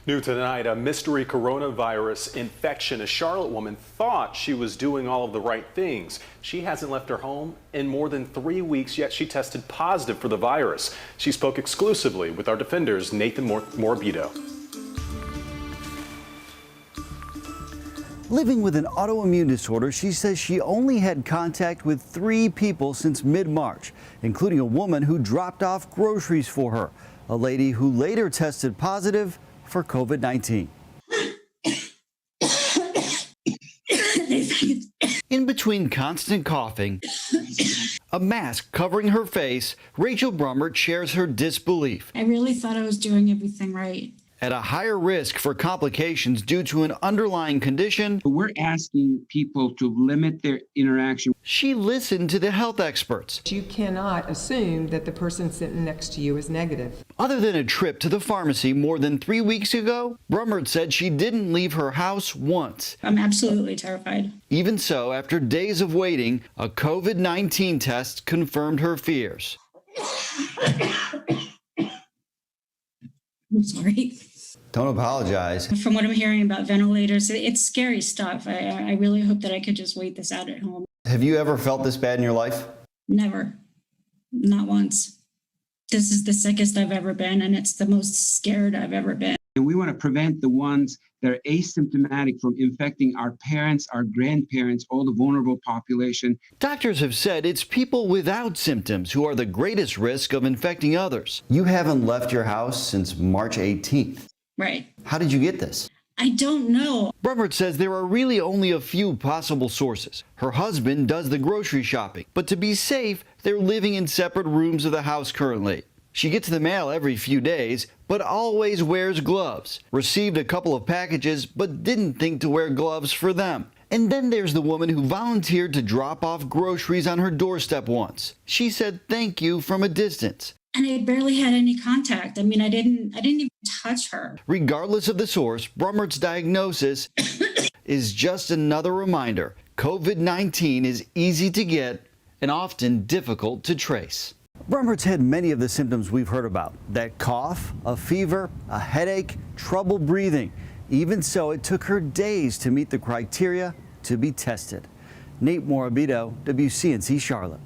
New tonight, a mystery coronavirus infection. A Charlotte woman thought she was doing all of the right things. She hasn't left her home in more than 3 weeks, yet she tested positive for the virus. She spoke exclusively with our Defender's Nathan Morabito. Living with an autoimmune disorder, she says she only had contact with 3 people since mid-March, including a woman who dropped off groceries for her, a lady who later tested positive for COVID-19. In between constant coughing, a mask covering her face, Rachel Brummert shares her disbelief. I really thought I was doing everything right. At a higher risk for complications due to an underlying condition, we're asking people to limit their interaction. She listened to the health experts. You cannot assume that the person sitting next to you is negative. Other than a trip to the pharmacy more than 3 weeks ago, Brummert said she didn't leave her house once. I'm absolutely terrified. Even so, after days of waiting, a COVID-19 test confirmed her fears. I'm sorry. Don't apologize. From what I'm hearing about ventilators, it's scary stuff. I really hope that I could just wait this out at home. Have you ever felt this bad in your life? Never. Not once. This is the sickest I've ever been, and it's the most scared I've ever been. And we want to prevent the ones that are asymptomatic from infecting our parents, our grandparents, all the vulnerable population. Doctors have said it's people without symptoms who are the greatest risk of infecting others. You haven't left your house since March 18th. Right. How did you get this? I don't know. Brummert says there are really only a few possible sources. Her husband does the grocery shopping, but to be safe, they're living in separate rooms of the house currently. She gets the mail every few days, but always wears gloves. Received a couple of packages, but didn't think to wear gloves for them. And then there's the woman who volunteered to drop off groceries on her doorstep once. She said thank you from a distance. And I barely had any contact. I mean, I didn't even touch her. Regardless of the source, Brummert's diagnosis is just another reminder. COVID-19 is easy to get and often difficult to trace. Brummert's had many of the symptoms we've heard about. That cough, a fever, a headache, trouble breathing. Even so, it took her days to meet the criteria to be tested. Nate Morabito, WCNC Charlotte.